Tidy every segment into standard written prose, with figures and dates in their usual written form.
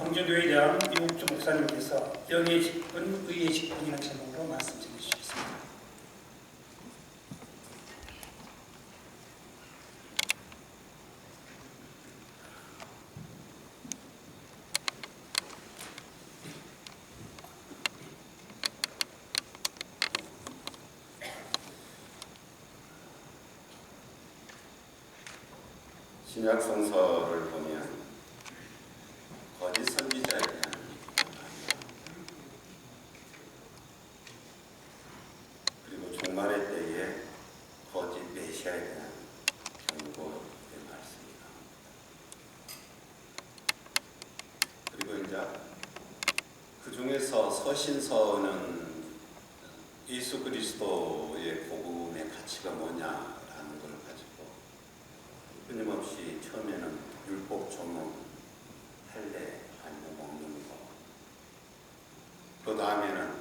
광주교회 대한 이옥주 목사님께서 영의 직분, 의의 직분이라는 제목으로 말씀 전해주시겠습니다. 신약 성서를 보면 거짓 선지자에 대한 그리고 종말의 때에 거짓 메시아에 대한 경고의 말씀이다. 그리고 이제 그 중에서 서신서는 예수 그리스도의 복음의 가치가 뭐냐라는 걸 가지고 끊임없이 처음에는 율법 조문, 할례, 안주 먹는 거, 그 다음에는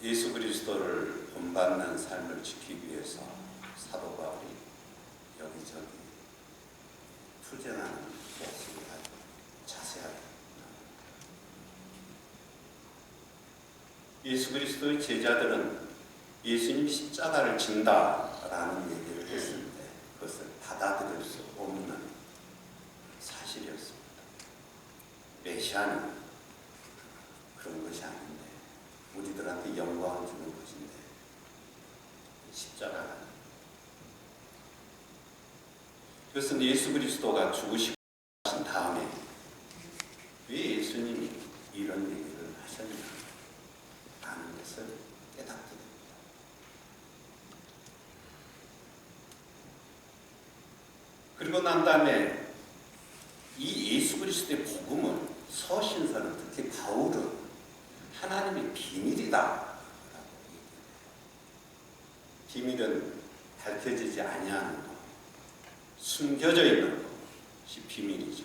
예수 그리스도를 본받는 삶을 지키기 위해서 사도 바울이 여기저기 투쟁하는 모습을 아주 자세하게 예수 그리스도의 제자들은 예수님이 십자가를 진다라는 얘기를 했을 때 그것을 받아들일 수 없는 사실이었습니다. 메시아는 그런 것이 아닌데 우리들한테 영광을 주는 것인데 십자가는 그것은 예수 그리스도가 죽으시고 하신 다음에 왜 예수님이 이런 얘기를 하셨냐 라는 것을 깨닫게 됩니다. 그리고 난 다음에 이 예수 그리스도의 복음은 서신서는 특히 바울은 하나님의 비밀이다 라고 얘기해요. 비밀은 밝혀지지 아니하는 것, 숨겨져 있는 것이 비밀이죠.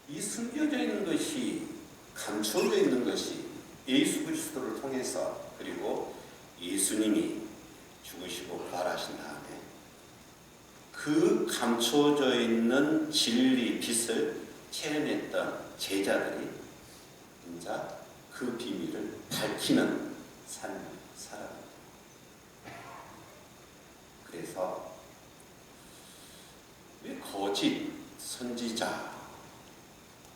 이 숨겨져 있는 것이 감춰져 있는 것이 예수 그리스도를 통해서 그리고 예수님이 죽으시고 부활하신 다음에 그 감춰져 있는 진리 빛을 체험했던 제자들이 이제 그 비밀을 밝히는 삶을 살아갑니다. 그래서 왜 거짓 선지자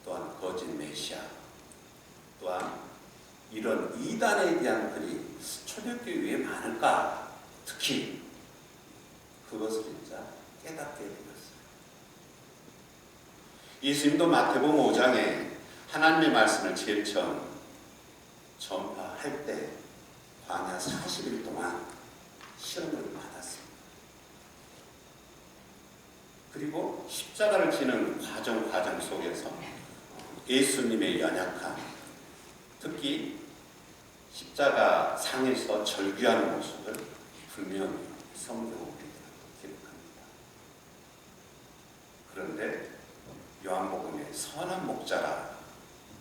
또한 거짓 메시아 또한 이런 이단에 대한 글이 초대교회에 왜 많을까? 특히 그것을 진짜 깨닫게 되었어요. 예수님도 마태복음 5장에 하나님의 말씀을 제일 처음 전파할 때 광야 40일 동안 시험을 받았습니다. 그리고 십자가를 지는 과정 속에서 예수님의 연약함, 특히 십자가 상에서 절규하는 모습을 분명히 성경으로 기록합니다. 그런데 요한복음에 선한 목자라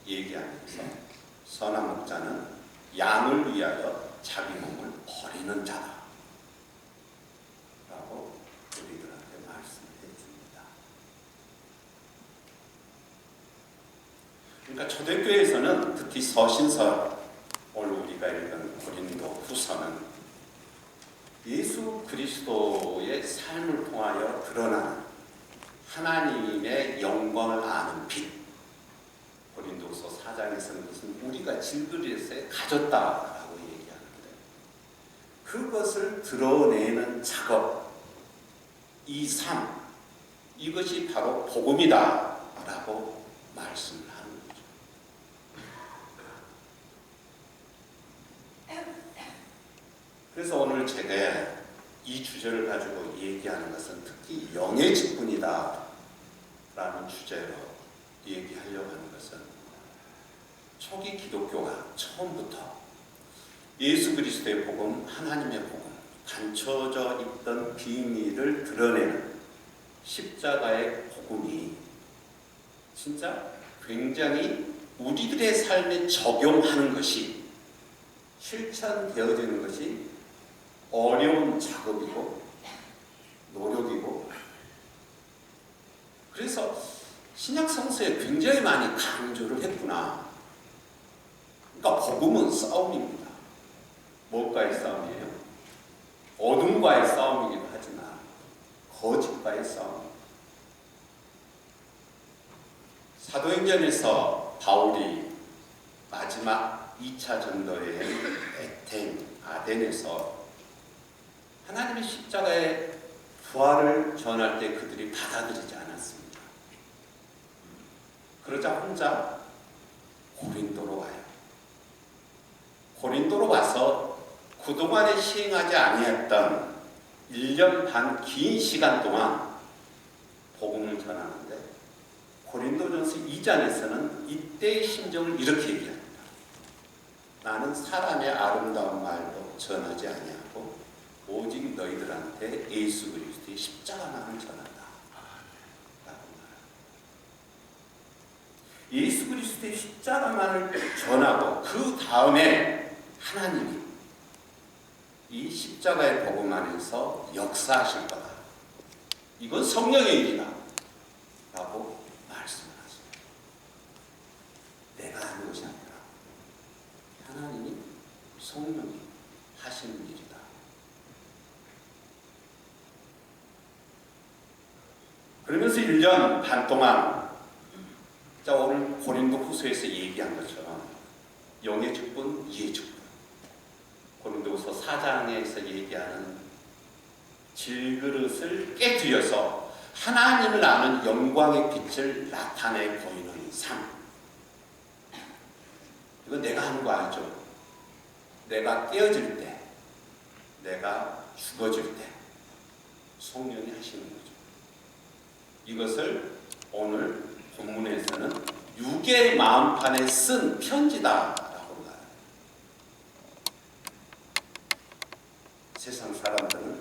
얘기하면서 선한 목자는 양을 위하여 자기 몸을 버리는 자다 라고 우리들한테 말씀해 줍니다. 그러니까 초대교회에서는 특히 서신서 오늘 우리가 읽은 고린도 후서는 예수 그리스도의 삶을 통하여 드러나는 하나님의 영광을 아는 빛, 고린도서 4장에서는 무슨 우리가 질그릇에 가졌다라고 얘기하는데 그것을 드러내는 작업, 이 삶, 이것이 바로 복음이다라고 말씀을 하는 거죠. 그래서 오늘 제가 이 주제를 가지고 얘기하는 것은 특히 영의 직분이다 라는 주제로 얘기하려고 하는 것은 초기 기독교가 처음부터 예수 그리스도의 복음, 하나님의 복음, 감춰져 있던 비밀을 드러내는 십자가의 복음이 진짜 굉장히 우리들의 삶에 적용하는 것이 실천되어지는 것이 어려운 작업이고 노력이고 그래서 신약 성서에 굉장히 많이 강조를 했구나. 그러니까 복음은 싸움입니다. 무엇과의 싸움이에요? 어둠과의 싸움이기도 하지만 거짓과의 싸움. 사도행전에서 바울이 마지막 2차 전도여행 아덴에서 하나님의 십자가의 부활을 전할 때 그들이 받아들이지 않았습니다. 그러자 혼자 고린도로 와요. 고린도로 와서 그동안에 시행하지 아니했던 1년 반 긴 시간 동안 복음을 전하는데 고린도전서 2장에서는 이때의 심정을 이렇게 얘기합니다. 나는 사람의 아름다운 말로 전하지 아니하고 오직 너희들한테 예수 그리스도의 십자가만을 전한다. 라고 말합니다. 예수 그리스도의 십자가만을 전하고 그 다음에 하나님이 이 십자가의 복음 안에서 역사하실 거다. 이건 성령의 일이다. 라고 말씀을 하십니다. 내가 하는 것이 아니라 하나님이 성령이 하시는 일이다. 그러면서 1년 반 동안 자 오늘 고린도 후서에서 얘기한 것처럼 영의 직분, 이의 직분 고린도후서 4장에서 얘기하는 질그릇을 깨뜨려서 하나님을 아는 영광의 빛을 나타내 보이는 삶. 이건 내가 하는 거 아니죠. 내가 깨어질 때, 내가 죽어질 때 성령이 하시는 거죠. 이것을 오늘 본문에서는 육의 마음판에 쓴 편지다. 세상 사람들은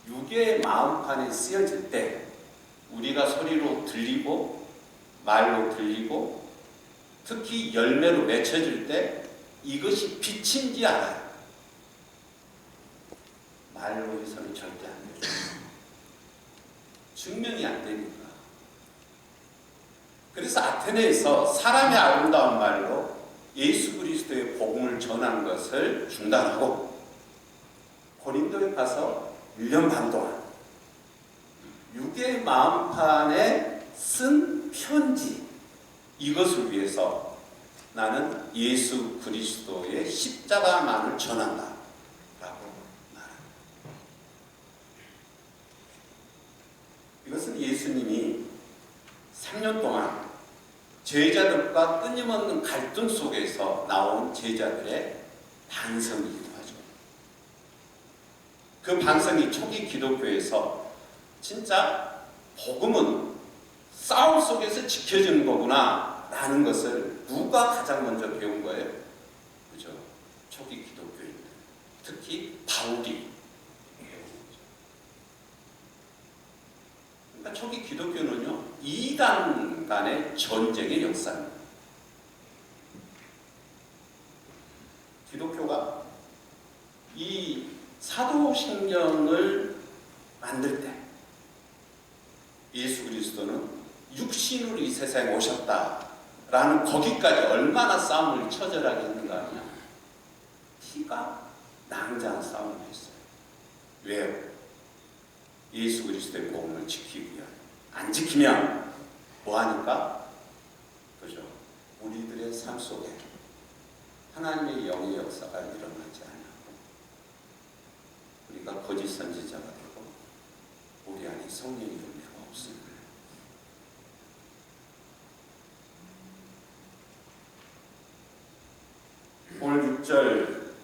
육의 마음판에 쓰여질 때 우리가 소리로 들리고 말로 들리고 특히 열매로 맺혀질 때 이것이 빛인지 알아요. 말로 해서는 절대 안 돼요. 증명이 안 되니까. 그래서 아테네에서 사람의 아름다운 말로 예수 그리스도의 복음을 전하는 것을 중단하고 고린도에 가서 1년 반 동안 육의 마음판에 쓴 편지 이것을 위해서 나는 예수 그리스도의 십자가만을 전한다 라고 말합니다. 이것은 예수님이 3년 동안 제자들과 끊임없는 갈등 속에서 나온 제자들의 반성이기도 하죠. 그 반성이 초기 기독교에서 진짜 복음은 싸움 속에서 지켜지는 거구나 라는 것을 누가 가장 먼저 배운 거예요? 그죠? 초기 기독교인들. 특히 바울이 배운 거죠. 그러니까 초기 기독교는요, 이단 간의 전쟁의 역사입니다. 기독교가 이 사도신경을 만들 때 예수 그리스도는 육신으로 이 세상에 오셨다라는 거기까지 얼마나 싸움을 처절하게 했는가 하냐. 피가 낭자한 싸움을 했어요. 왜요? 예수 그리스도의 복음을 지키기 위하여. 안 지키면 뭐하니까? 그죠? 우리들의 삶 속에 하나님의 영의 역사가 일어나지 않고 우리가 거짓 선지자가 되고 우리 안에 성령의 열매가 없습니다. 오늘 6절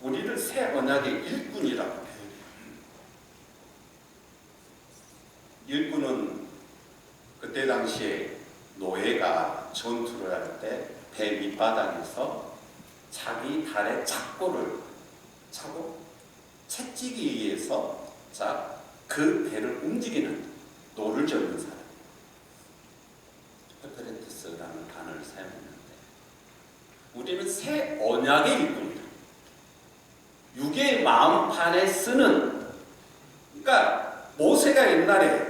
우리를 새 언약의 일꾼이라고 표현해요. 일꾼은 그때 당시에 노예가 전투를 할 때 배 밑바닥에서 자기 달의 작고를 차고 채찍에 의해서 그 배를 움직이는 노를 젓는 사람. 페페레티스라는 단어를 사용했는데 우리는 새 언약의 일꾼이다. 육의 마음판에 쓰는, 그러니까 모세가 옛날에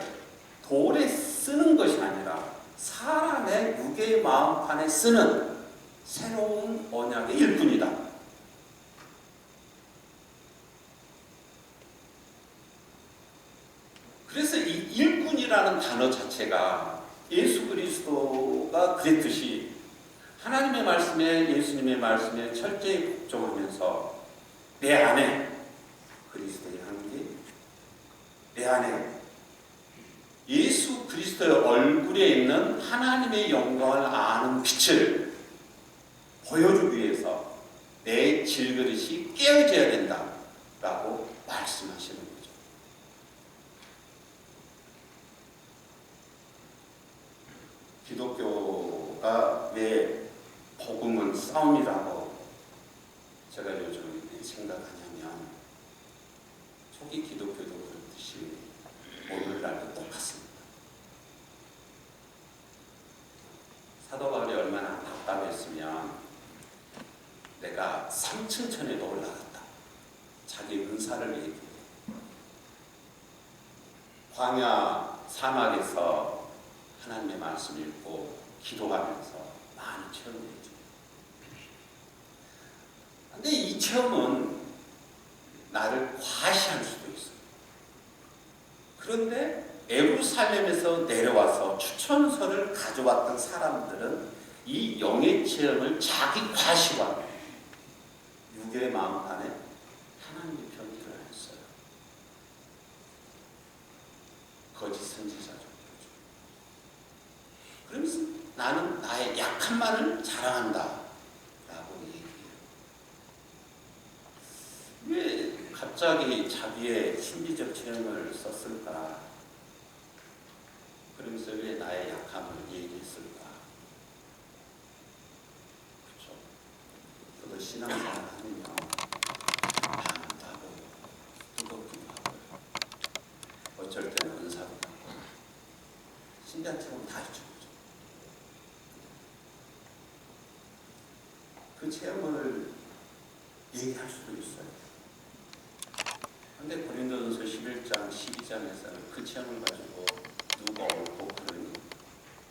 돌에 쓰는 것이 아니라 사람의 육의 마음판에 쓰는 새로운 언약의 일꾼이다. 그래서 이 일꾼이라는 단어 자체가 예수 그리스도가 그랬듯이 하나님의 말씀에 예수님의 말씀에 철저히 복종하면서 내 안에 그리스도의 향기, 내 안에 예수 그리스도의 얼굴에 있는 하나님의 영광을 아는 빛을 보여주기 위해서 내 질그릇이 깨어져야 된다라고 말씀하시는 거죠. 기독교가 왜 복음은 싸움이라고 제가 요즘 생각하냐면 초기 기독교도 그렇듯이 오늘날도 똑같습니다. 사도 바울이 얼마나 답답했으면 내가 3층천에도 올라갔다. 자기 은사를 얘기해. 광야 사막에서 하나님의 말씀 읽고 기도하면서 많은 체험을 해줘. 근데 이 체험은 나를 과시할 수도 있어요. 그런데 예루살렘에서 내려와서 추천서를 가져왔던 사람들은 이 영의 체험을 자기 과시와 육의 마음판에 하나님의 편지를 했어요. 거짓 선지자죠. 그러면서 나는 나의 약함만을 자랑한다 라고 얘기해요. 왜 갑자기 자기의 신비적 체험을 썼을까? 그러면서 왜 나의 약함을 얘기했을까? 그렇죠? 저도 신앙생활 하면요, 반응도 하고 뜨겁기도 하고 어쩔 때는 은사도 하고 신비한 체험 다 해주고 그 체험을 얘기할 수도 있어요. 그런데 고린도전서 11장, 12장에서는 그 체험을 가지고 누가 옳고 그러니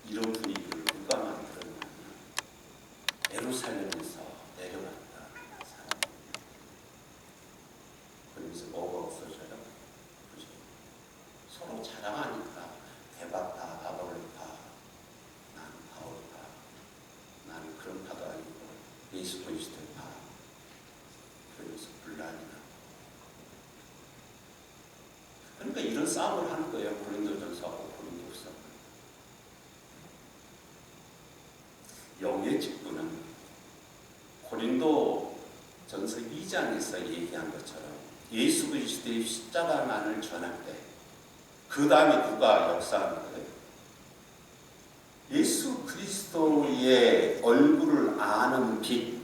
이런 분위기를 누가 만들었냐면 예루살렘에서 내려왔다 사람. 그러면서 뭐가 없어져요? 그죠? 서로 자랑하니까 대박다, 바볼파, 나는 바울파, 나는 그런 파도 아니고 예수 그리스도의 파. 그러면서 분란이다. 그러니까 이런 싸움을 하는 거예요. 고린도전서하고 고린도후서. 영의 직분은 고린도전서 2장에서 얘기한 것처럼 예수 그리스도의 십자가만을 전할 때 그 다음에 누가 역사하는 거예요? 예수 그리스도의 얼굴을 아는 빛.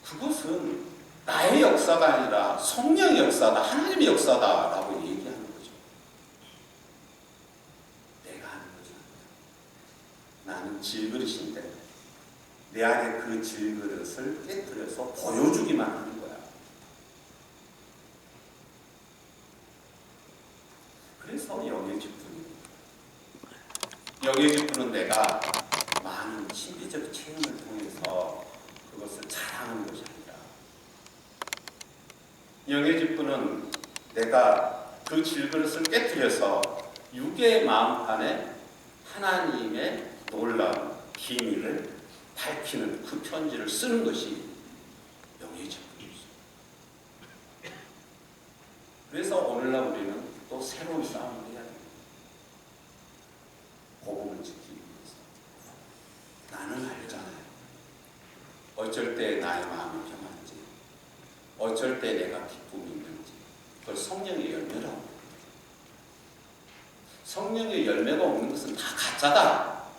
그것은 나의 역사가 아니라 성령의 역사다, 하나님의 역사다라고 얘기하는 거죠. 내가 하는 거지 않다. 나는 질그릇인데 내 안에 그 질그릇을 깨뜨려서 보여주기만 하는 거야. 그래서 영의 직분입니다. 영의 직분은 내가 많은 신비적 체험을 통해서 그것을 자랑하는 것이 아니라 영의 직분은 내가 그 질그릇을 깨뜨려서 육의 마음판에 하나님의 놀라운 비밀을 밝히는 그 편지를 쓰는 것이 영의 직분이죠. 그래서 오늘날 우리는 또 새로운 싸움을 해야 됩니다. 복음을 지키기 위해서. 나는 알잖아요. 어쩔 때 나의 마음이 평안한지, 어쩔 때 내가 기쁨이 있는지, 그걸 성령의 열매라고 합니다. 성령의 열매가 없는 것은 다 가짜다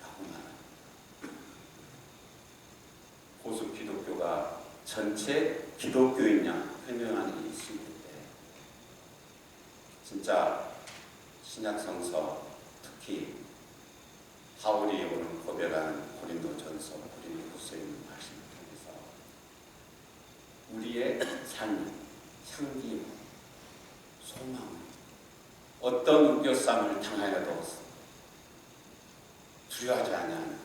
라고 말합니다. 보수 기독교가 전체 기독교인 양 변명하는 게 있습니다. 진짜 신약성서, 특히 바울이 오늘 고백하는 고린도전서, 고린도후서에 있는 말씀을 통해서 우리의 삶, 향기, 소망, 어떤 우겨쌈을 당하여도 두려워하지 아니하는.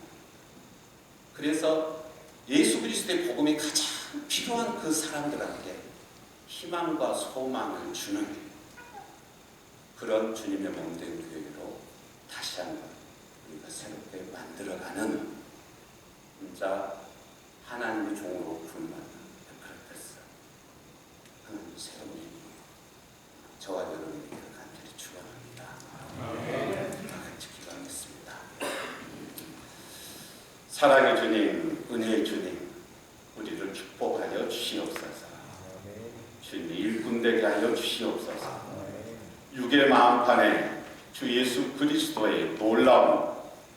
그래서 예수 그리스도의 복음이 가장 필요한 그 사람들에게 희망과 소망을 주는 그런 주님의 몸된 교회로 다시 한번 우리가 새롭게 만들어가는 진짜 하나님의 종으로 부름받는 베크레테스 하나님 새로운 일이 저와 여러분에게 간절히 축원합니다. 다 같이 기도하겠습니다. 사랑의 주님, 은혜의 주님, 우리를 축복하여 주시옵소서. 주님 일꾼되게 하여 주시옵소서. 육의 마음판에 주 예수 그리스도의 놀라운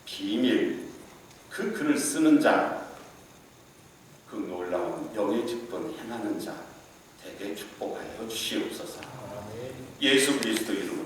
비밀, 그 글을 쓰는 자, 그 놀라운 영의 직분 행하는 자 되게 축복하여 주시옵소서. 예수 그리스도 이름